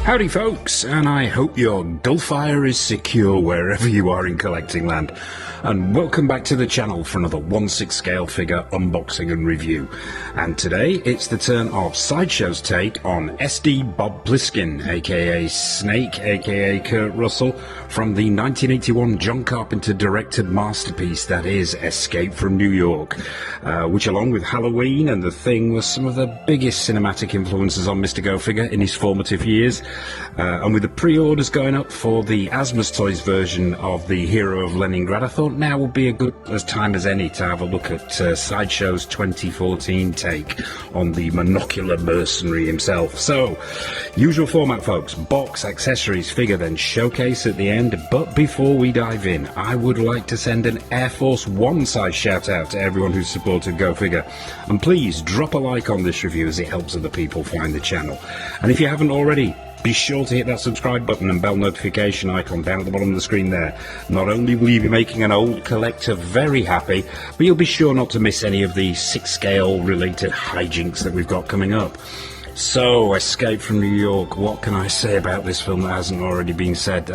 Howdy folks, and I hope your Gulfire is secure wherever you are in collecting land. And welcome back to the channel for another 1/6 scale figure unboxing and review. And today it's the turn of Sideshow's take on S.D Bob Plissken, aka Snake, aka Kurt Russell, from the 1981 John Carpenter directed masterpiece that is Escape from New York, which along with Halloween and The Thing was some of the biggest cinematic influences on Mr. Go Figure in his formative years. And with the pre-orders going up for the Asmus Toys version of the Hero of Leningrad, I thought now would be a good time as any to have a look at Sideshow's 2014 take on the monocular mercenary himself. So, usual format folks, box, accessories, figure, then showcase at the end. But before we dive in, I would like to send an Air Force One size shout out to everyone who's supported Go Figure. And please drop a like on this review as it helps other people find the channel. And if you haven't already, be sure to hit that subscribe button and bell notification icon down at the bottom of the screen there. Not only will you be making an old collector very happy, but you'll be sure not to miss any of the 6 scale related hijinks that we've got coming up. So, Escape from New York, what can I say about this film that hasn't already been said?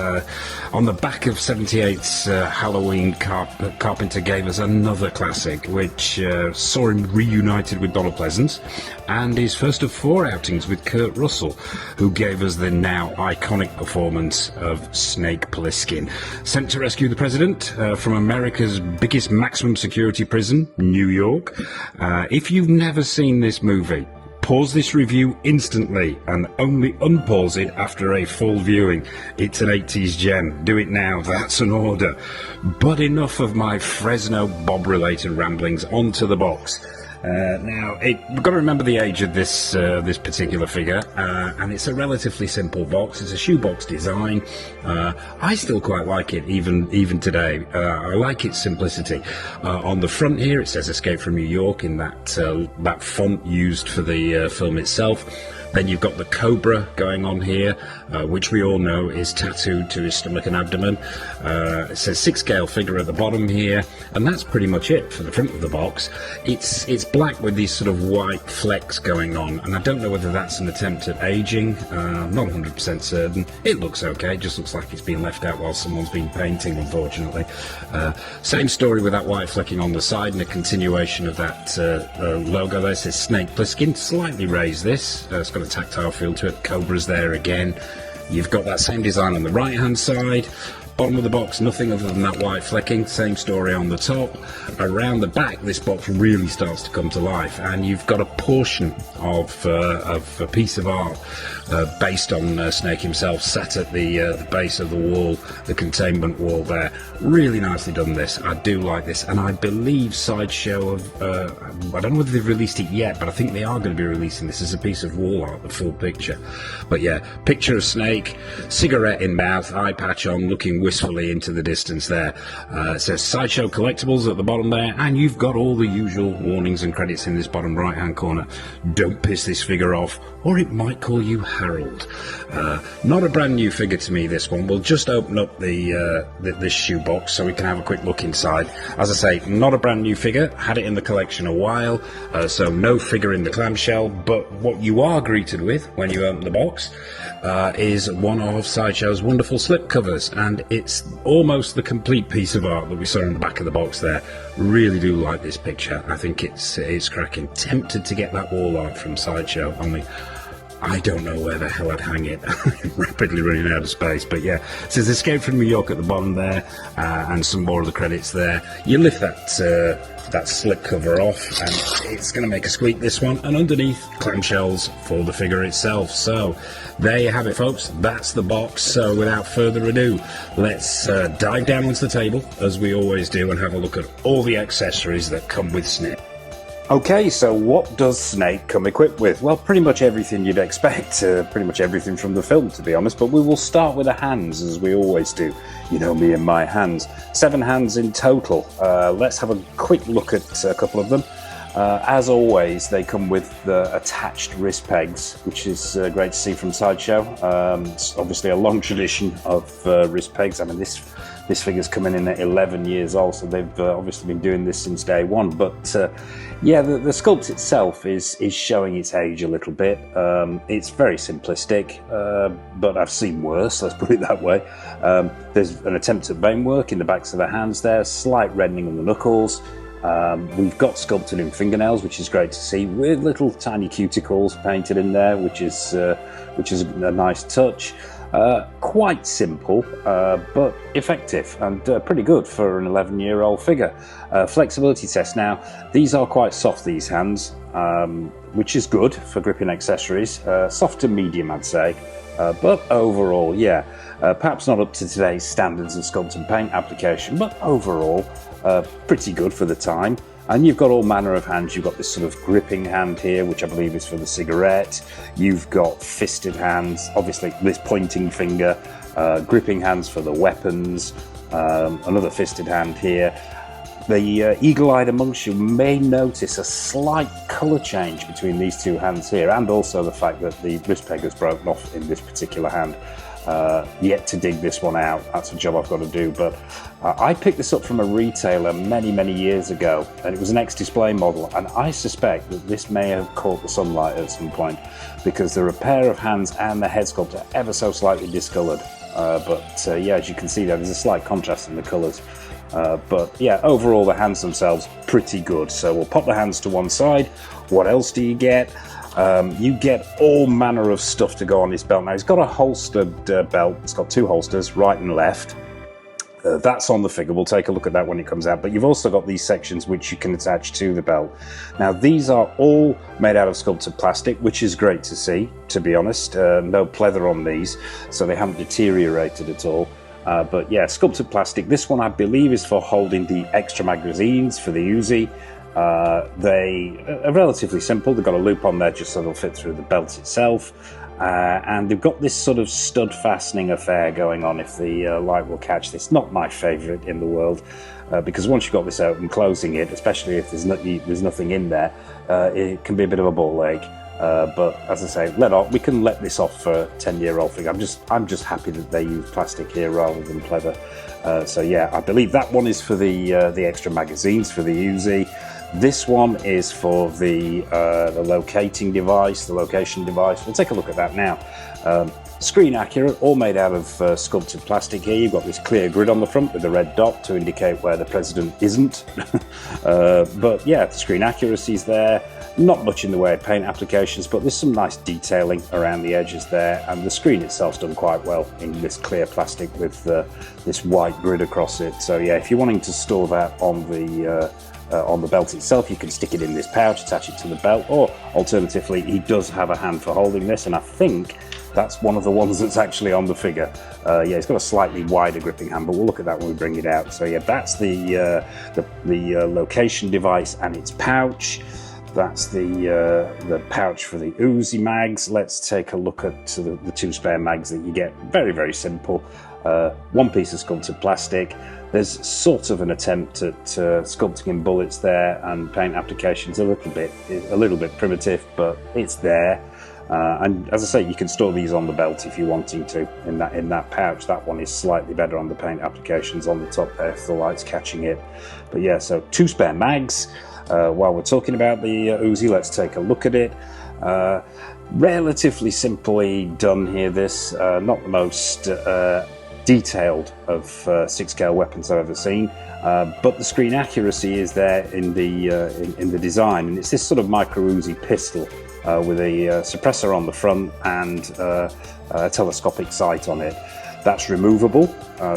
On the back of 78's Halloween, Carpenter gave us another classic, which saw him reunited with Donald Pleasence, and his first of 4 outings with Kurt Russell, who gave us the now iconic performance of Snake Plissken. Sent to rescue the president from America's biggest maximum security prison, New York. If you've never seen this movie, pause this review instantly and only unpause it after a full viewing. It's an 80s gem. Do it now, that's an order. But enough of my Fresno Bob related ramblings, onto the box. Now, we've got to remember the age of this particular figure, and it's a relatively simple box. It's a shoebox design. I still quite like it, even today. I like its simplicity. On the front here, it says Escape from New York in that font used for the film itself. Then you've got the cobra going on here, which we all know is tattooed to his stomach and abdomen. It says 6 scale figure at the bottom here, and that's pretty much it for the front of the box. It's black with these sort of white flecks going on, and I don't know whether that's an attempt at aging. I'm not 100% certain. It looks okay, it just looks like it's been left out while someone's been painting, unfortunately. Same story with that white flecking on the side, and a continuation of that logo there. It says Snake Plissken, slightly raised this. It's got a tactile feel to it. Cobra's there again. You've got that same design on the right hand side. Bottom of the box, nothing other than that white flecking. Same story on the top. Around the back, this box really starts to come to life, and you've got a portion of a piece of art based on Snake himself, sat at the base of the wall, the containment wall there. Really nicely done, this. I do like this, and I believe Sideshow I don't know whether they've released it yet, but I think they are going to be releasing this as a piece of wall art, the full picture. But yeah, picture of Snake, cigarette in mouth, eye patch on, looking wistfully into the distance there. It says Sideshow Collectibles at the bottom there, and you've got all the usual warnings and credits in this bottom right hand corner. Don't piss this figure off, or it might call you Harold. Not a brand new figure to me, this one. We'll just open up this shoebox so we can have a quick look inside. As I say, not a brand new figure, had it in the collection a while, so no figure in the clamshell, but what you are greeted with when you open the box is one of Sideshow's wonderful slip covers, and it's almost the complete piece of art that we saw in the back of the box there. Really do like this picture. I think it's cracking. Tempted to get that wall art from Sideshow, only I don't know where the hell I'd hang it. Rapidly running out of space. But yeah, it says Escape from New York at the bottom there, and some more of the credits there. You lift that slip cover off, and it's going to make a squeak, this one, and underneath, clamshells for the figure itself. So there you have it folks, that's the box. So without further ado, let's dive down onto the table as we always do and have a look at all the accessories that come with Snake. Okay, so what does Snake come equipped with? Well, pretty much everything you'd expect, pretty much everything from the film, to be honest, but we will start with the hands, as we always do. You know me and my hands. 7 hands in total. Let's have a quick look at a couple of them. As always, they come with the attached wrist pegs, which is great to see from Sideshow. It's obviously a long tradition of wrist pegs. I mean, this this figure's coming in at 11 years old, so they've obviously been doing this since day one. But yeah, the sculpt itself is showing its age a little bit. It's very simplistic, but I've seen worse, let's put it that way. There's an attempt at vein work in the backs of the hands there, slight reddening on the knuckles. We've got sculpted in fingernails, which is great to see, with little tiny cuticles painted in there, which is a nice touch. Quite simple, but effective and pretty good for an 11-year-old figure. Flexibility test. Now, these are quite soft, these hands, which is good for gripping accessories. Soft to medium, I'd say. But overall, yeah, perhaps not up to today's standards of sculpt and paint application, but overall, pretty good for the time. And you've got all manner of hands. You've got this sort of gripping hand here, which I believe is for the cigarette. You've got fisted hands, obviously this pointing finger, gripping hands for the weapons, another fisted hand here. The eagle-eyed amongst you may notice a slight colour change between these two hands here, and also the fact that the wrist peg has broken off in this particular hand. Yet to dig this one out. That's a job I've got to do, but I picked this up from a retailer many years ago, and it was an ex-display model, and I suspect that this may have caught the sunlight at some point, because the repair of hands and the head sculpt are ever so slightly discoloured. But yeah, as you can see there, there's a slight contrast in the colours. But yeah, overall the hands themselves pretty good. So we'll pop the hands to one side. What else do you get? You get all manner of stuff to go on this belt. Now, it's got a holstered belt. It's got two holsters, right and left. That's on the figure. We'll take a look at that when it comes out. But you've also got these sections which you can attach to the belt. Now, these are all made out of sculpted plastic, which is great to see, to be honest. No pleather on these, so they haven't deteriorated at all. But yeah, sculpted plastic. This one, I believe, is for holding the extra magazines for the Uzi. They are relatively simple. They've got a loop on there just so they'll fit through the belt itself, and they've got this sort of stud fastening affair going on, if the light will catch this. Not my favourite in the world, because once you've got this out and closing it, especially if there's nothing in there, it can be a bit of a ball ache. But as I say, we can let this off for a 10-year-old figure. I'm just happy that they use plastic here rather than pleather. So yeah, I believe that one is for the extra magazines for the Uzi. This one is for the locating device, the location device. We'll take a look at that now. Screen accurate, all made out of sculpted plastic here. You've got this clear grid on the front with a red dot to indicate where the president isn't. But yeah, the screen accuracy is there. Not much in the way of paint applications, but there's some nice detailing around the edges there, and the screen itself's done quite well in this clear plastic with this white grid across it. So yeah, if you're wanting to store that on the belt itself, you can stick it in this pouch, attach it to the belt, or alternatively, he does have a hand for holding this, and I think that's one of the ones that's actually on the figure. Yeah, it's got a slightly wider gripping hand, but we'll look at that when we bring it out. So yeah, that's the location device and its pouch. That's the pouch for the Uzi mags. Let's take a look at the two spare mags that you get. Very simple. One piece of sculpted plastic. There's sort of an attempt at sculpting in bullets there, and paint applications a little bit primitive, but it's there. And as I say, you can store these on the belt if you're wanting to in that pouch. That one is slightly better on the paint applications on the top there if the light's catching it. But yeah, so two spare mags. While we're talking about the Uzi, let's take a look at it. Relatively simply done here, this. Not the most detailed of 6-scale weapons I've ever seen, but the screen accuracy is there in the design, and it's this sort of micro Uzi pistol with a suppressor on the front and a telescopic sight on it. That's removable,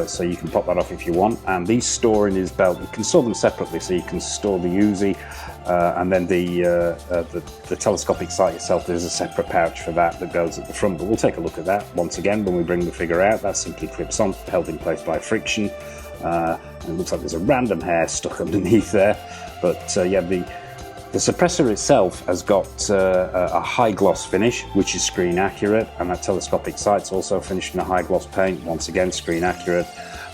so you can pop that off if you want, and these store in his belt. You can store them separately, so you can store the Uzi and then the telescopic sight itself. There's a separate pouch for that goes at the front, but we'll take a look at that once again when we bring the figure out. That simply clips on, held in place by friction. And it looks like there's a random hair stuck underneath there, but yeah, the suppressor itself has got a high gloss finish, which is screen accurate, and that telescopic sight's also finished in a high gloss paint, once again screen accurate.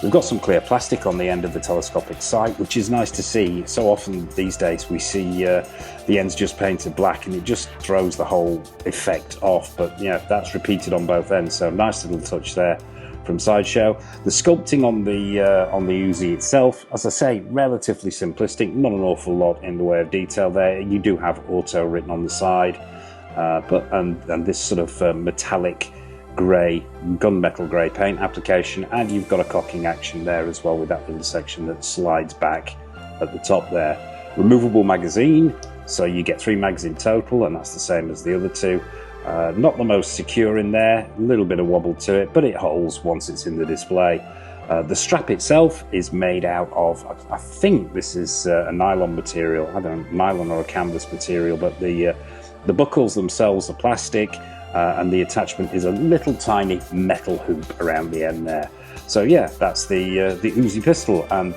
We've got some clear plastic on the end of the telescopic sight, which is nice to see. So often these days we see the ends just painted black, and it just throws the whole effect off, but yeah, that's repeated on both ends, so nice little touch there from Sideshow. The sculpting on the Uzi itself, as I say, relatively simplistic, not an awful lot in the way of detail there. You do have auto written on the side, and this sort of metallic grey, gunmetal grey paint application, and you've got a cocking action there as well with that little section that slides back at the top there. Removable magazine, so you get 3 mags in total, and that's the same as the other 2. Not the most secure in there, a little bit of wobble to it, but it holds once it's in the display. The strap itself is made out of, I think this is a nylon material, I don't know, nylon or a canvas material, but the buckles themselves are plastic, and the attachment is a little tiny metal hoop around the end there. So yeah, that's the Uzi pistol, and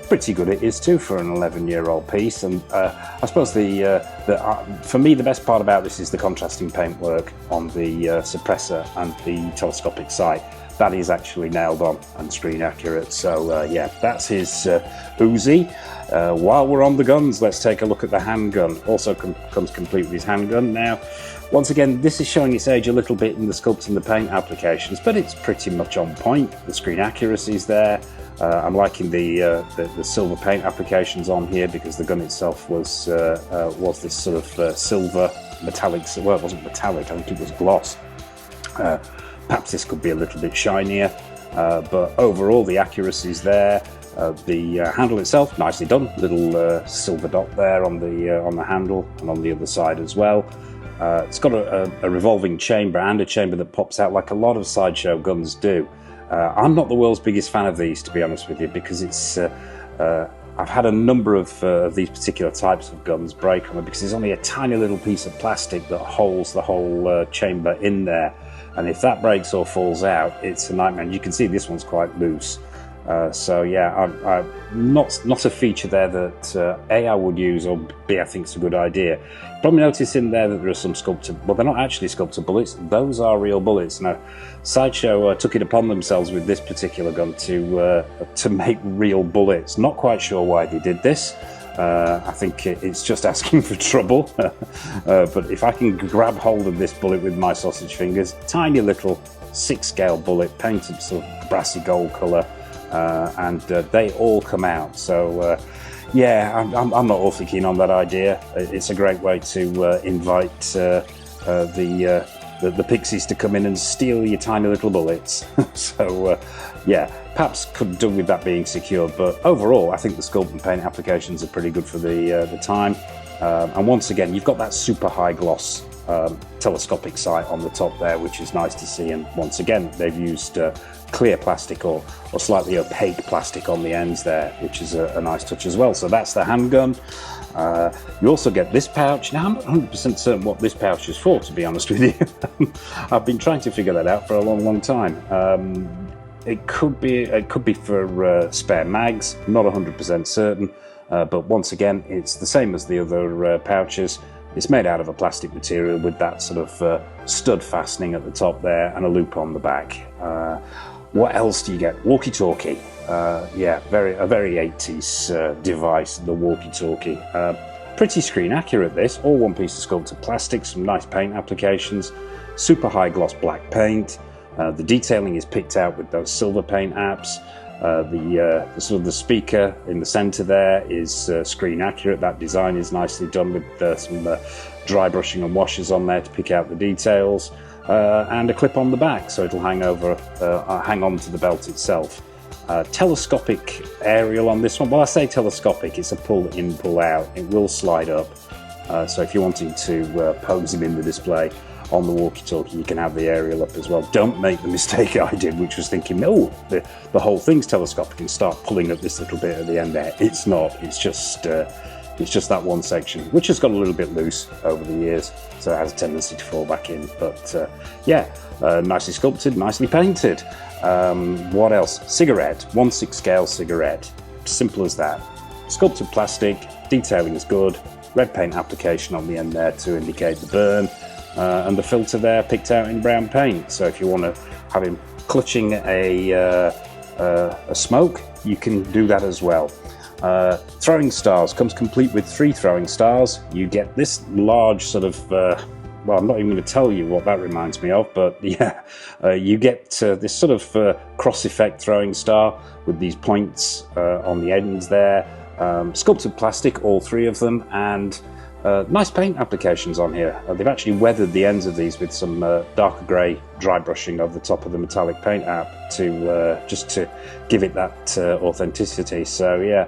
pretty good it is too for an 11-year-old piece. And I suppose for me the best part about this is the contrasting paintwork on the suppressor and the telescopic sight. That is actually nailed on and screen accurate. So yeah, that's his Uzi. While we're on the guns, let's take a look at the handgun. Also comes complete with his handgun. Now, once again, this is showing its age a little bit in the sculpt and the paint applications, but it's pretty much on point. The screen accuracy is there. I'm liking the silver paint applications on here because the gun itself was this sort of silver metallic. Well, it wasn't metallic. I think it was gloss. Perhaps this could be a little bit shinier, but overall the accuracy is there. The handle itself, nicely done. Little silver dot there on the handle and on the other side as well. It's got a revolving chamber and a chamber that pops out like a lot of Sideshow guns do. I'm not the world's biggest fan of these, to be honest with you, because it's I've had a number of these particular types of guns break on me because there's only a tiny little piece of plastic that holds the whole chamber in there, and if that breaks or falls out, it's a nightmare. And you can see this one's quite loose. So yeah, I'm not a feature there that A, I would use, or B, I think it's a good idea. Probably notice in there that there are some sculpted, well, they're not actually sculpted bullets, those are real bullets. Now, Sideshow took it upon themselves with this particular gun to make real bullets. Not quite sure why they did this. I think it's just asking for trouble. But if I can grab hold of this bullet with my sausage fingers, tiny little 6-scale bullet, painted sort of brassy gold colour, and they all come out. So yeah, I'm not awfully keen on that idea. It's a great way to invite the pixies to come in and steal your tiny little bullets. So yeah, perhaps could do with that being secured, but overall I think the sculpt and paint applications are pretty good for the time. And once again, you've got that super high gloss telescopic sight on the top there, which is nice to see. And once again, they've used clear plastic or slightly opaque plastic on the ends there, which is a nice touch as well. So that's the handgun. You also get this pouch. Now, I'm not 100% certain what this pouch is for, to be honest with you. I've been trying to figure that out for a long time. It could be for spare mags, not 100% certain. But once again, it's the same as the other pouches. It's made out of a plastic material with that sort of stud fastening at the top there and a loop on the back. What else do you get? Walkie-talkie. Yeah, a very 80s device, the walkie-talkie. Pretty screen accurate this, all one piece of sculpted plastic, some nice paint applications, super high gloss black paint. The detailing is picked out with those silver paint apps. The sort of the speaker in the center there is screen accurate. That design is nicely done with some dry brushing and washes on there to pick out the details, and a clip on the back so it'll hang on to the belt itself. Telescopic aerial on this one. Well, I say telescopic, it's a pull in, pull out. It will slide up, so if you're wanting to pose him in the display on the walkie-talkie, you can have the aerial up as well. Don't make the mistake I did, which was thinking, oh, the whole thing's telescopic, and start pulling up this little bit at the end there. It's not. It's just that one section, which has got a little bit loose over the years, so it has a tendency to fall back in. But yeah, nicely sculpted, nicely painted. What else? Cigarette, 1/6 scale cigarette. Simple as that. Sculpted plastic, detailing is good. Red paint application on the end there to indicate the burn. And the filter there picked out in brown paint. So if you want to have him clutching a smoke, you can do that as well. Throwing stars comes complete with 3 throwing stars. You get this large sort of well, I'm not even going to tell you what that reminds me of, but yeah, you get this sort of cross effect throwing star with these points on the ends there. Sculpted plastic, all three of them, and nice paint applications on here. They've actually weathered the ends of these with some darker grey dry brushing over the top of the metallic paint app to just to give it that authenticity. So yeah,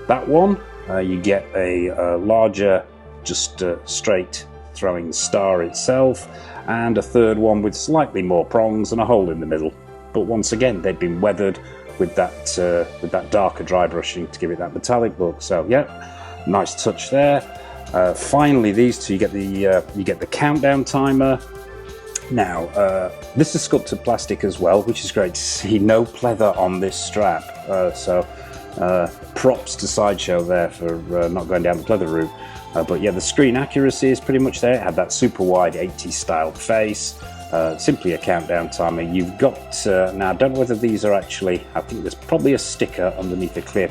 that one, you get a larger, just straight throwing star itself, and a third one with slightly more prongs and a hole in the middle. But once again, they've been weathered with that darker dry brushing to give it that metallic look. So yeah, nice touch there. Finally, these two, you get the countdown timer. Now, this is sculpted plastic as well, which is great to see. No pleather on this strap, so props to Sideshow there for not going down the pleather route. But yeah, the screen accuracy is pretty much there. It had that super wide 80s style face. Simply a countdown timer. You've got, now I don't know whether these are actually, I think there's probably a sticker underneath a clear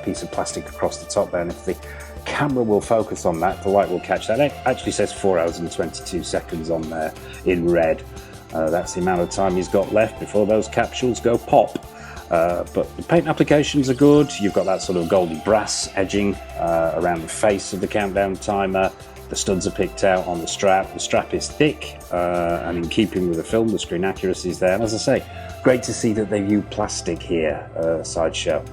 piece of plastic across the top there, and if the camera will focus on that, the light will catch that. It actually says 4 hours and 22 seconds on there in red. That's the amount of time he's got left before those capsules go pop. But the paint applications are good. You've got that sort of goldy brass edging around the face of the countdown timer. The studs are picked out on the strap. The strap is thick and in keeping with the film. The screen accuracy is there. And as I say, great to see that they've used plastic here, Sideshow.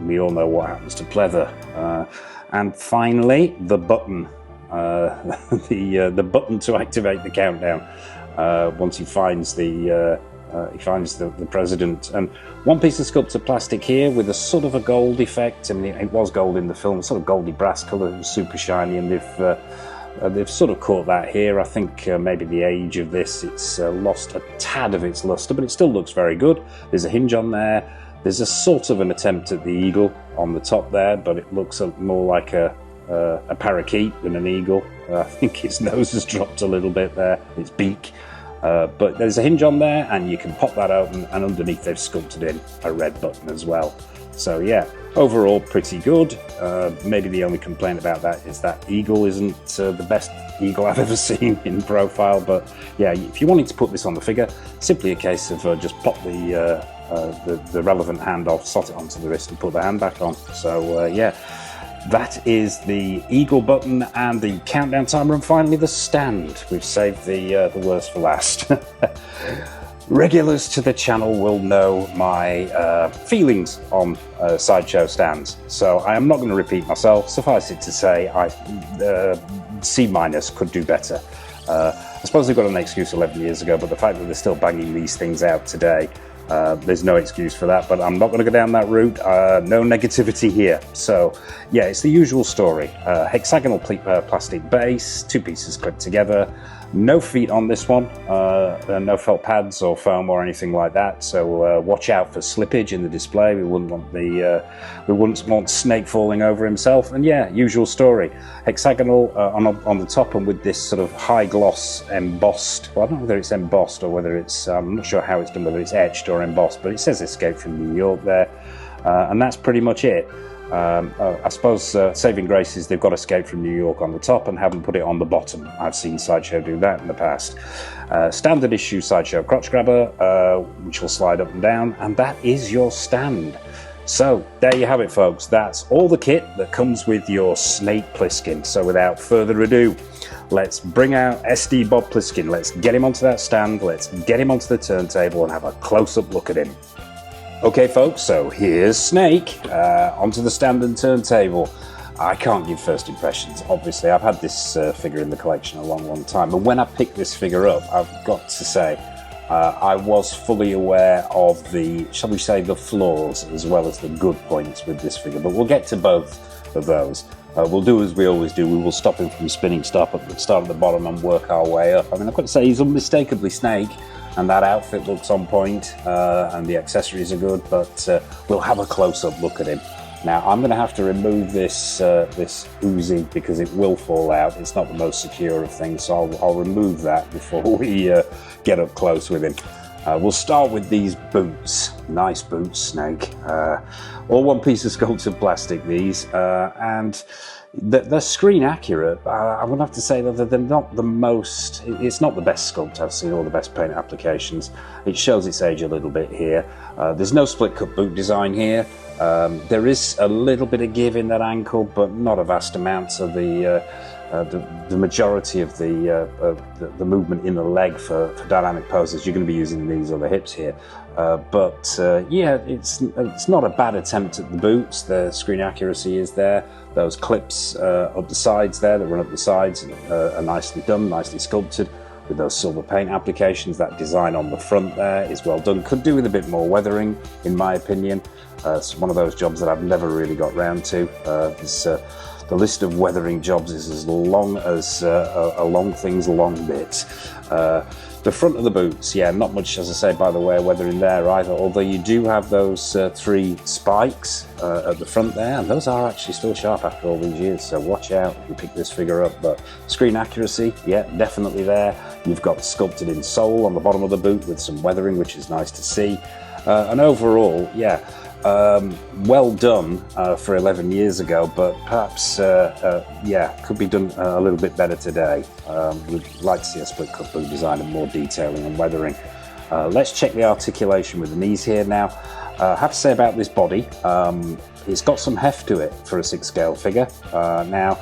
We all know what happens to pleather. And finally, the button. The button to activate the countdown once he finds the president. And one piece of sculpted plastic here with a sort of a gold effect. I mean, it was gold in the film, sort of goldy brass colour. It was super shiny, and they've sort of caught that here. I think maybe the age of this, it's lost a tad of its luster, but it still looks very good. There's a hinge on there. There's a sort of an attempt at the eagle on the top there, but it looks more like a parakeet than an eagle. I think his nose has dropped a little bit there, its beak. But there's a hinge on there, and you can pop that open, and underneath they've sculpted in a red button as well. So yeah, overall pretty good. Maybe the only complaint about that is that eagle isn't the best eagle I've ever seen in profile. But yeah, if you wanted to put this on the figure, simply a case of just pop the relevant hand off, slot it onto the wrist, and put the hand back on. So yeah. That is the eagle button and the countdown timer, and finally the stand. We've saved the worst for last. Regulars to the channel will know my feelings on Sideshow stands, so I am not going to repeat myself. Suffice it to say, C- could do better. I suppose they've got an excuse 11 years ago, but the fact that they're still banging these things out today, there's no excuse for that, but I'm not going to go down that route. No negativity here. So yeah, it's the usual story. Hexagonal plastic base, two pieces clipped together. No feet on this one, no felt pads or foam or anything like that. So watch out for slippage in the display. We wouldn't want Snake falling over himself. And yeah, usual story. Hexagonal on the top, and with this sort of high gloss embossed. Well, I don't know whether it's embossed or whether it's. I'm not sure how it's done, whether it's etched or embossed, but it says Escape from New York there, and that's pretty much it. I suppose saving grace is they've got Escape from New York on the top and haven't put it on the bottom. I've seen Sideshow do that in the past. Standard issue Sideshow crotch grabber, which will slide up and down, and that is your stand. So there you have it, folks. That's all the kit that comes with your Snake Plissken. So without further ado, let's bring out S.D Bob Plissken. Let's get him onto that stand, let's get him onto the turntable and have a close-up look at him. Okay folks, so here's Snake onto the stand and turntable. I can't give first impressions, obviously. I've had this figure in the collection a long time, and when I picked this figure up, I've got to say, I was fully aware of the, shall we say, the flaws as well as the good points with this figure, but we'll get to both of those. We'll do as we always do. We will stop him from spinning, start at the bottom and work our way up. I mean, I've got to say, he's unmistakably Snake, and that outfit looks on point, and the accessories are good, but we'll have a close-up look at him. Now, I'm going to have to remove this Uzi because it will fall out. It's not the most secure of things, so I'll remove that before we get up close with him. We'll start with these boots. Nice boots, Snake. All one piece of sculpted plastic, these, and they're screen accurate. I would have to say that they're not the most, it's not the best sculpt I've seen, or the best paint applications. It shows its age a little bit here. There's no split cut boot design here. There is a little bit of give in that ankle, but not a vast amount. So the majority of the movement in the leg for dynamic poses, you're going to be using the knees or the hips here. Yeah, it's not a bad attempt at the boots. The screen accuracy is there. Those clips up the sides there that run up the sides are nicely done, nicely sculpted with those silver paint applications. That design on the front there is well done. Could do with a bit more weathering, in my opinion. It's one of those jobs that I've never really got round to. The list of weathering jobs is as long as a long thing's long bit. The front of the boots, yeah, not much, as I say, by the way, weathering there either, although you do have those 3 spikes at the front there, and those are actually still sharp after all these years, so watch out if you pick this figure up. But screen accuracy, yeah, definitely there. You've got sculpted in sole on the bottom of the boot with some weathering, which is nice to see. And overall, yeah, well done for 11 years ago, but perhaps, yeah, could be done a little bit better today. We'd like to see a split cut boot design and more detailing and weathering. Let's check the articulation with the knees here now. I have to say about this body, it's got some heft to it for a 6 scale figure. Now,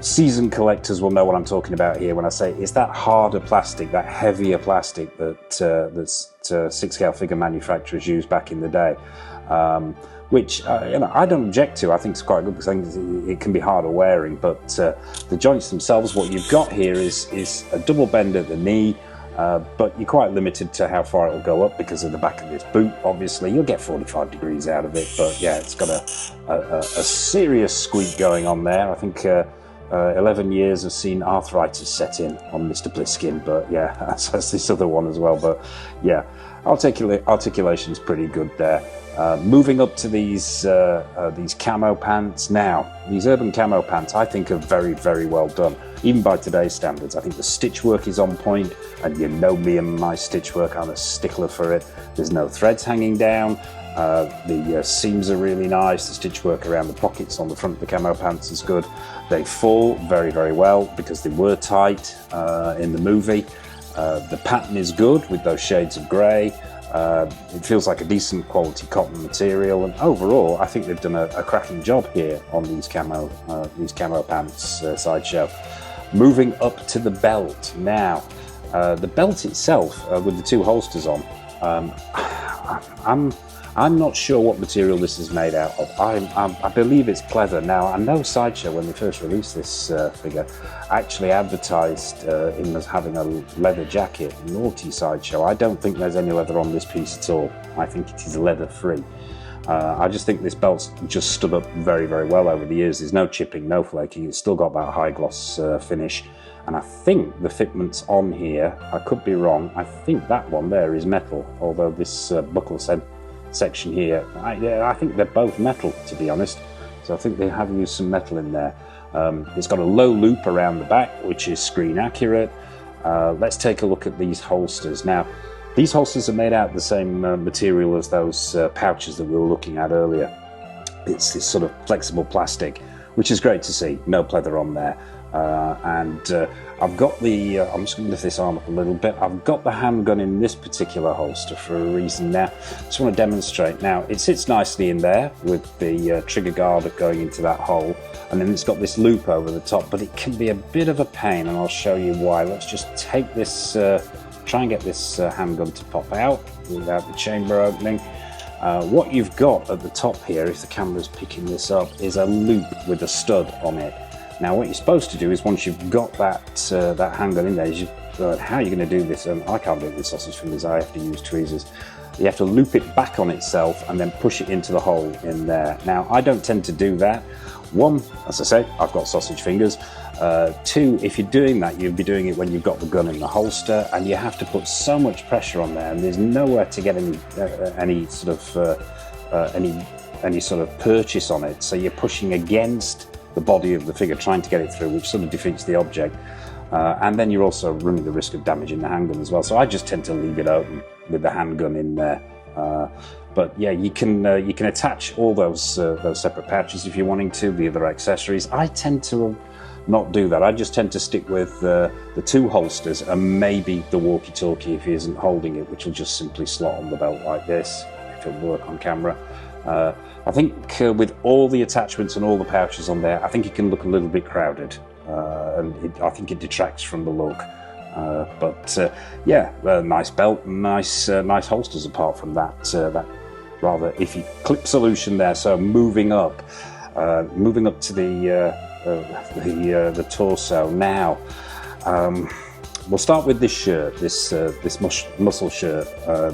seasoned collectors will know what I'm talking about here when I say it's that harder plastic, that heavier plastic that 6 scale figure manufacturers used back in the day, which you know, I don't object to. I think it's quite good because I think it can be harder wearing, but the joints themselves, what you've got here is a double bend at the knee, but you're quite limited to how far it'll go up because of the back of this boot. Obviously you'll get 45 degrees out of it, but yeah, it's got a serious squeak going on there. I think 11 years have seen arthritis set in on Mr. Plissken, but yeah, as this other one as well. But yeah, articulation's pretty good there. Moving up to these camo pants. Now, these urban camo pants I think are very, very well done, even by today's standards. I think the stitch work is on point, and you know me and my stitch work, I'm a stickler for it. There's no threads hanging down. The seams are really nice. The stitch work around the pockets on the front of the camo pants is good. They fall very, very well because they were tight in the movie. The pattern is good with those shades of grey. It feels like a decent quality cotton material, and overall I think they've done a cracking job here on these camo pants, Sideshow. Moving up to the belt now. The belt itself with the 2 holsters on, I'm not sure what material this is made out of. I believe it's pleather. Now, I know Sideshow, when they first released this figure, actually advertised him as having a leather jacket. Naughty Sideshow. I don't think there's any leather on this piece at all. I think it is leather free. I just think this belt's just stood up very, very well over the years. There's no chipping, no flaking. It's still got that high gloss finish. And I think the fitments on here, I could be wrong, I think that one there is metal, although this buckle section here, I think they're both metal, to be honest. So I think they have used some metal in there. It's got a low loop around the back, which is screen accurate. Let's take a look at these holsters. Now, these holsters are made out of the same material as those pouches that we were looking at earlier. It's this sort of flexible plastic, which is great to see. No pleather on there. I've got the, I'm just going to lift this arm up a little bit. I've got the handgun in this particular holster for a reason now. Just want to demonstrate. Now, it sits nicely in there with the trigger guard going into that hole, and then it's got this loop over the top, but it can be a bit of a pain, and I'll show you why. Let's just take this, try and get this handgun to pop out without the chamber opening. What you've got at the top here, if the camera's picking this up, is a loop with a stud on it. Now, what you're supposed to do is, once you've got that handgun in there, is how you're going to do this. I can't do it with sausage fingers. I have to use tweezers. You have to loop it back on itself and then push it into the hole in there. Now, I don't tend to do that. 1, as I say, I've got sausage fingers. 2, if you're doing that, you'll be doing it when you've got the gun in the holster, and you have to put so much pressure on there, and there's nowhere to get any sort of purchase on it. So you're pushing against the body of the figure, trying to get it through, which sort of defeats the object. and then you're also running the risk of damaging the handgun as well. So I just tend to leave it open with the handgun in there. But yeah, you can attach all those separate pouches if you're wanting to, the other accessories. I tend to not do that. I just tend to stick with the 2 holsters and maybe the walkie-talkie if he isn't holding it, which will just simply slot on the belt like this, if it'll work on camera. I think with all the attachments and all the pouches on there, I think it can look a little bit crowded, and I think it detracts from the look. Yeah, nice belt, nice holsters apart from that rather iffy clip solution there. So moving up to the torso now. We'll start with this shirt, this muscle shirt,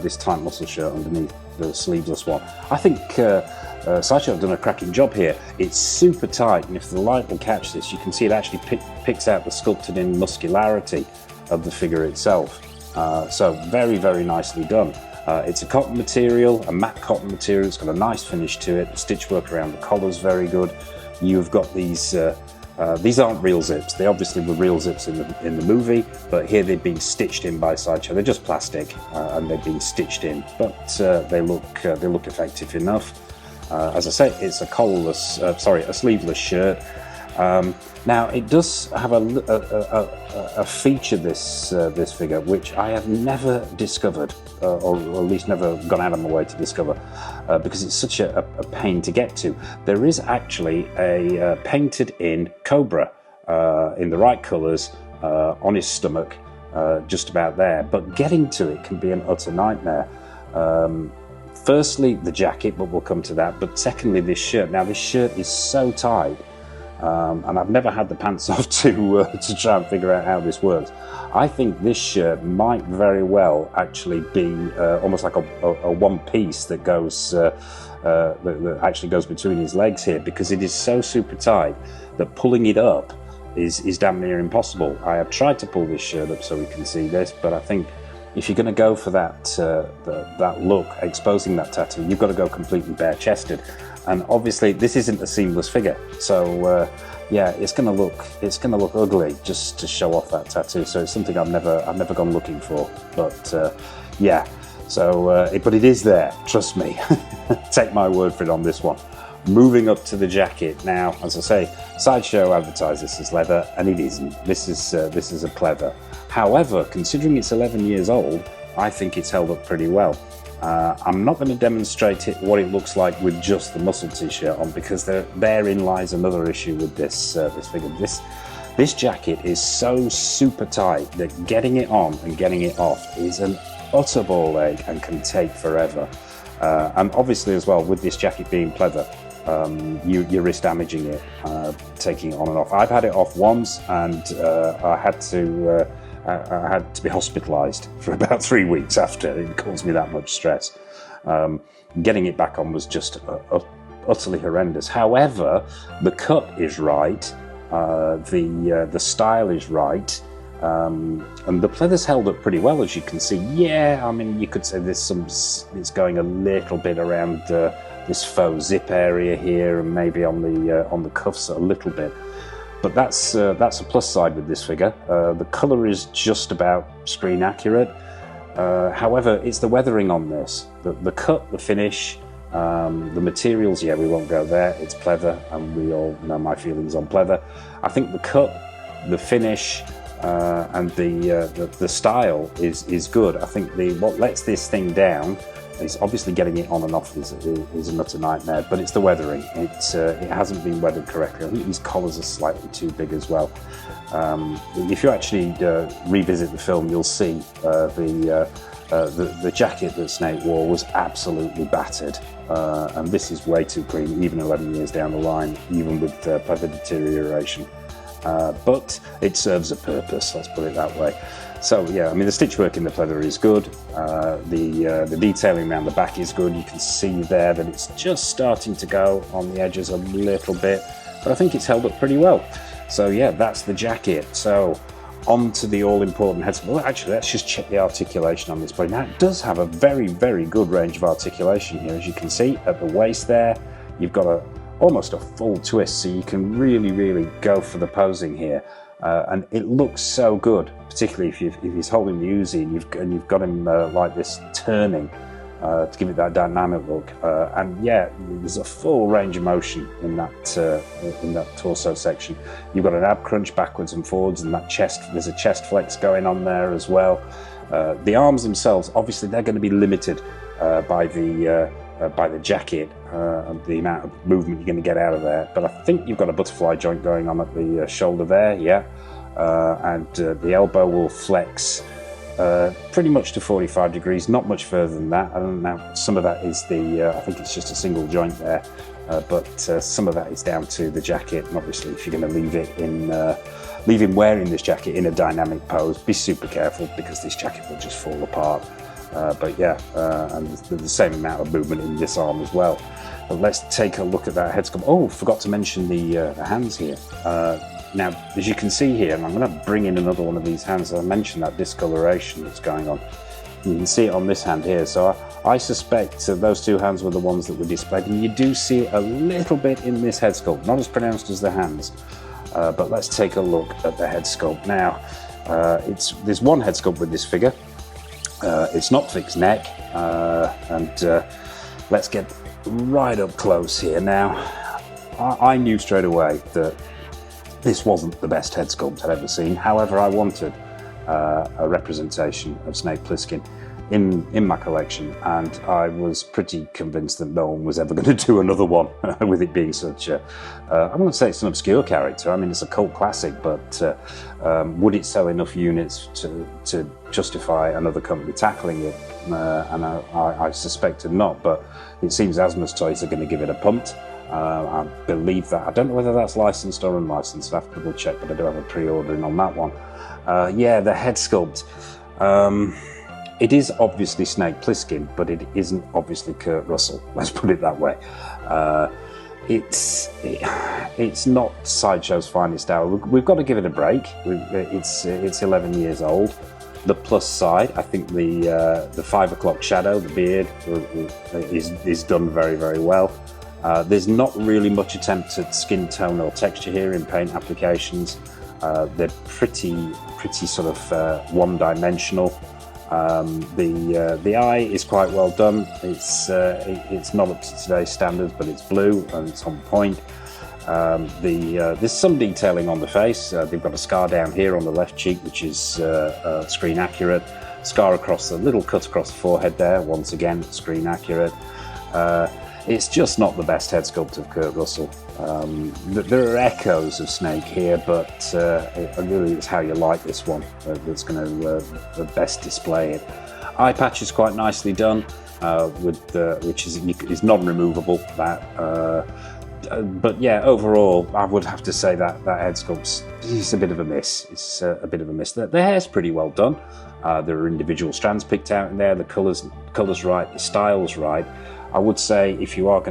this tight muscle shirt underneath the sleeveless one. I think Sideshow have done a cracking job here. It's super tight, and if the light will catch this, you can see it actually picks out the sculpted in muscularity of the figure itself. So very, very nicely done. It's a cotton material, a matte cotton material. It's got a nice finish to it. The stitch work around the collar's very good. You've got these aren't real zips. They obviously were real zips in the movie, but here they've been stitched in by Sideshow. They're just plastic, and they've been stitched in, but they look effective enough. As I say, it's a sleeveless shirt. Now it does have a feature, this figure, which I have never discovered, or at least never gone out of my way to discover, because it's such a pain to get to. There is actually a painted in cobra in the right colours on his stomach, just about there, but getting to it can be an utter nightmare. Firstly, the jacket, but we'll come to that, but secondly, this shirt. Now this shirt is so tight, and I've never had the pants off to try and figure out how this works. I think this shirt might very well actually be almost like a one piece that goes that actually goes between his legs here, because it is so super tight that pulling it up is damn near impossible. I have tried to pull this shirt up so we can see this, but I think if you're going to go for that look, exposing that tattoo, you've got to go completely bare-chested. And obviously, this isn't a seamless figure, so yeah, it's going to look ugly just to show off that tattoo. So it's something I've never gone looking for. But yeah, so but it is there. Trust me. Take my word for it on this one. Moving up to the jacket now, as I say, Sideshow advertised this as leather, and it isn't. This is a pleather. However, considering it's 11 years old, I think it's held up pretty well. I'm not going to demonstrate what it looks like with just the muscle t-shirt on, because therein lies another issue with this figure. This jacket is so super tight that getting it on and getting it off is an utter ball ache and can take forever. And obviously as well, with this jacket being pleather, you risk damaging it, taking it on and off. I've had it off once, and I had to be hospitalised for about 3 weeks after. It caused me that much stress. Getting it back on was just utterly horrendous. However, the cut is right, the style is right, and the pleather's held up pretty well, as you can see. Yeah, I mean, you could say it's going a little bit around this faux zip area here, and maybe on the cuffs a little bit. But that's a plus side with this figure. The colour is just about screen accurate. However, it's the weathering on this. The cut, the finish, the materials, yeah, we won't go there. It's pleather, and we all know my feelings on pleather. I think the cut, the finish, and the style is good. I think what lets this thing down is obviously getting it on and off is an utter nightmare, but it's the weathering. It hasn't been weathered correctly. I think these collars are slightly too big as well. If you actually revisit the film, you'll see the jacket that Snake wore was absolutely battered, and this is way too clean, even 11 years down the line, even with pleather deterioration. But it serves a purpose, let's put it that way. So yeah, I mean, the stitch work in the pleather is good. The detailing around the back is good. You can see there that it's just starting to go on the edges a little bit, but I think it's held up pretty well. So yeah, that's the jacket. So on to the all-important head. Well, actually, let's just check the articulation on this body. Now, it does have a very, very good range of articulation here. As you can see at the waist there, you've got almost a full twist, so you can really, really go for the posing here. and it looks so good, particularly if he's holding the Uzi and you've got him like this turning to give it that dynamic look. And yeah, there's a full range of motion in that torso section. You've got an ab crunch backwards and forwards, and that chest, there's a chest flex going on there as well. The arms themselves, obviously, they're going to be limited by the jacket and the amount of movement you're going to get out of there. But I think you've got a butterfly joint going on at the shoulder there, yeah. And the elbow will flex pretty much to 45 degrees, not much further than that. I don't know, some of that is I think it's just a single joint there, but some of that is down to the jacket. And obviously, if you're going to leave him wearing this jacket in a dynamic pose, be super careful, because this jacket will just fall apart. But yeah, and there's the same amount of movement in this arm as well. But let's take a look at that head sculpt. Oh, forgot to mention the hands here. Now, as you can see here, and I'm going to bring in another one of these hands. I mentioned that discoloration that's going on. You can see it on this hand here. So I suspect those two hands were the ones that were displayed, and you do see it a little bit in this head sculpt, not as pronounced as the hands. But let's take a look at the head sculpt now. There's one head sculpt with this figure. It's not fixed neck, and let's get right up close here. Now, I knew straight away that this wasn't the best head sculpt I'd ever seen. However, I wanted a representation of Snake Plissken in my collection, and I was pretty convinced that no one was ever going to do another one with it being such a, I'm going to say it's an obscure character. I mean, it's a cult classic, but would it sell enough units to justify another company tackling it? And I suspected not, but it seems Asmus Toys are going to give it a punt. I believe that. I don't know whether that's licensed or unlicensed. I have to double check, but I do have a pre-ordering on that one. Yeah, the head sculpt. It is obviously Snake Plissken, but it isn't obviously Kurt Russell. Let's put it that way. It's not Sideshow's finest hour. We've got to give it a break. It's 11 years old. The plus side, I think the 5 o'clock shadow, the beard, is done very, very well. There's not really much attempt at skin tone or texture here in paint applications. They're pretty sort of one-dimensional. The eye is quite well done. It's not up to today's standards, but it's blue and it's on point. There's some detailing on the face. They've got a scar down here on the left cheek, which is screen accurate. Scar across the little cut across the forehead there, once again screen accurate. It's just not the best head sculpt of Kurt Russell. There are echoes of Snake here, but really it's how you like this one that's going to best display it. Eye patch is quite nicely done, which is non-removable. But yeah, overall, I would have to say that head sculpt is a bit of a miss. It's a bit of a miss. The hair's pretty well done. There are individual strands picked out in there. The colours right. The style's right. I would say if you are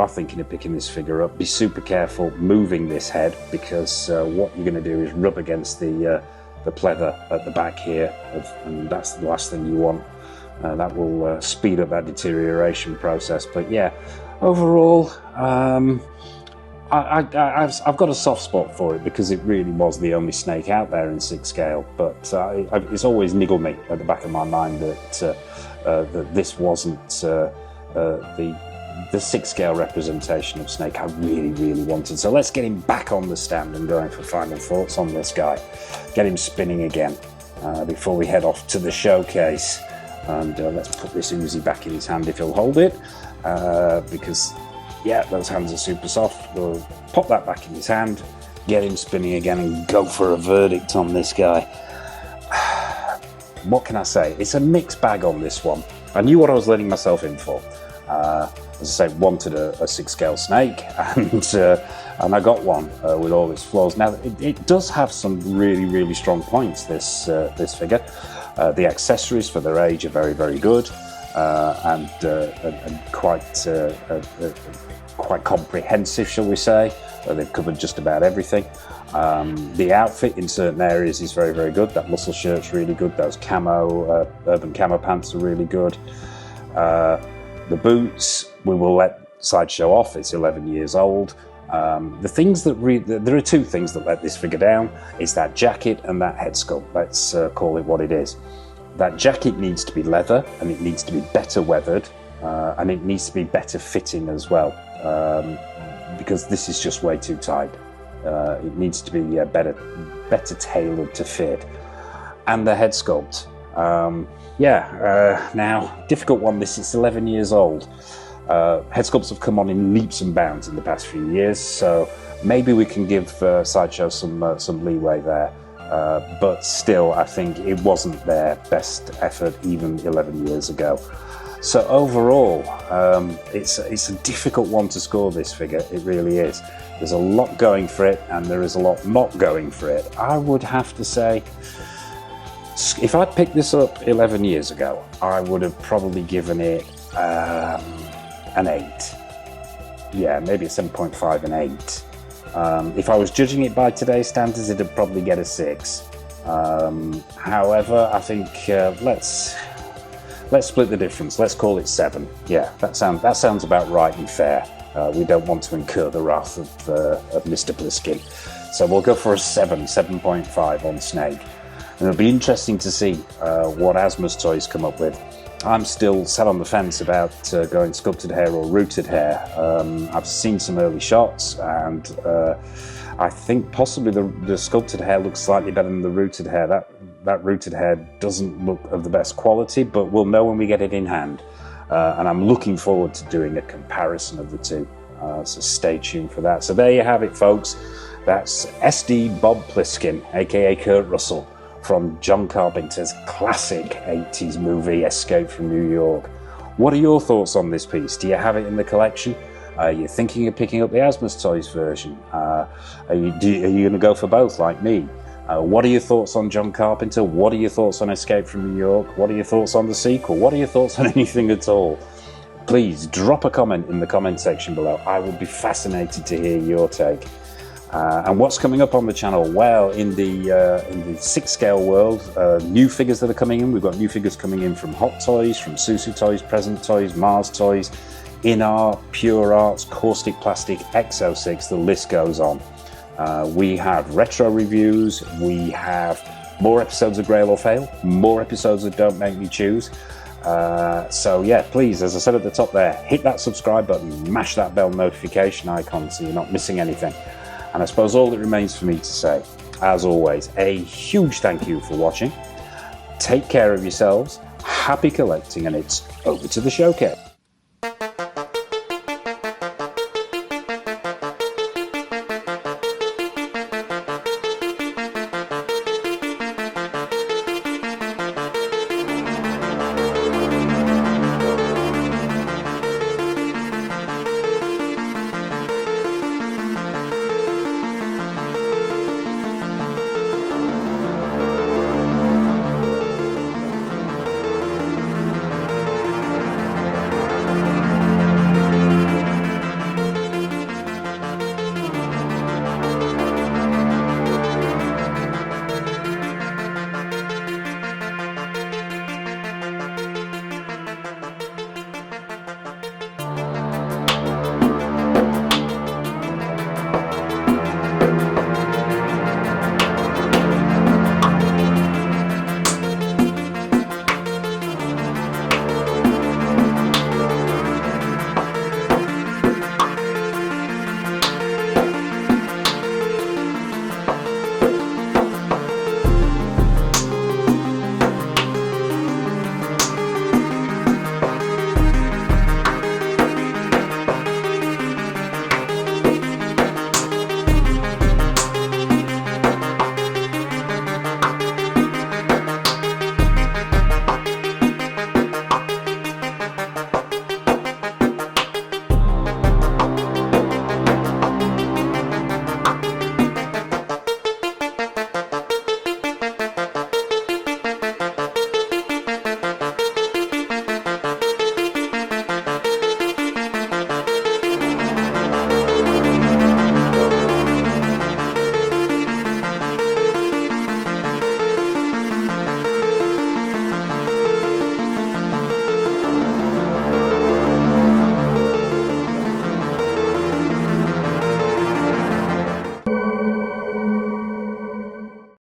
thinking of picking this figure up, be super careful moving this head, because what you're going to do is rub against the pleather at the back here, and that's the last thing you want. That will speed up that deterioration process. But yeah, overall, I've got a soft spot for it, because it really was the only Snake out there in 6 scale. But it's always niggled me at the back of my mind that this wasn't the 6 scale representation of Snake I really wanted. So let's get him back on the stand and going for final thoughts on this guy. Get him spinning again before we head off to the showcase. And let's put this Uzi back in his hand if he'll hold it, because yeah, those hands are super soft. We'll pop that back in his hand, get him spinning again, and go for a verdict on this guy. What can I say? It's a mixed bag on this one. I knew what I was letting myself in for. As I say, wanted a 6 scale Snake, and I got one with all its flaws. Now, it does have some really strong points, this figure. The accessories for their age are very good, and quite comprehensive, shall we say. They've covered just about everything. The outfit in certain areas is very good. That muscle shirt's really good. Those urban camo pants are really good. The boots, we will let Sideshow off. It's 11 years old. The things that there are two things that let this figure down. It's that jacket and that head sculpt. Let's call it what it is. That jacket needs to be leather, and it needs to be better weathered, and it needs to be better fitting as well, because this is just way too tight. It needs to be better tailored to fit. And the head sculpt. Now, difficult one. It's 11 years old. Head sculpts have come on in leaps and bounds in the past few years, so maybe we can give Sideshow some leeway there. But still, I think it wasn't their best effort even 11 years ago. So overall, it's a difficult one to score, this figure. It really is. There's a lot going for it, and there is a lot not going for it. I would have to say, if I'd picked this up 11 years ago, I would have probably given it an 8. Yeah, maybe a 7.5 and 8. If I was judging it by today's standards, it'd probably get a 6. However, I think let's split the difference. Let's call it 7. Yeah, that sounds about right and fair. We don't want to incur the wrath of Mr. Plissken, so we'll go for a 7.5 on Snake. And it'll be interesting to see what Asmus Toys come up with. I'm still sat on the fence about going sculpted hair or rooted hair. I've seen some early shots, and I think possibly the sculpted hair looks slightly better than the rooted hair. That rooted hair doesn't look of the best quality, but we'll know when we get it in hand. And I'm looking forward to doing a comparison of the two. So stay tuned for that. So there you have it, folks. That's S.D Bob Plissken, aka Kurt Russell, from John Carpenter's classic 80s movie Escape from New York. What are your thoughts on this piece? Do you have it in the collection? Are you thinking of picking up the Asmus Toys version? Are you going to go for both like me? What are your thoughts on John Carpenter? What are your thoughts on Escape from New York? What are your thoughts on the sequel? What are your thoughts on anything at all? Please drop a comment in the comment section below. I would be fascinated to hear your take. And what's coming up on the channel? Well, in the 6 scale world, new figures that are coming in. We've got new figures coming in from Hot Toys, from Susu Toys, Present Toys, Mars Toys, In Art, Pure Arts, Caustic Plastic, X06, the list goes on. We have retro reviews, we have more episodes of Grail or Fail, more episodes of Don't Make Me Choose. So yeah, please, as I said at the top there, hit that subscribe button, mash that bell notification icon so you're not missing anything. And I suppose all that remains for me to say, as always, a huge thank you for watching. Take care of yourselves, happy collecting, and it's over to the showcase.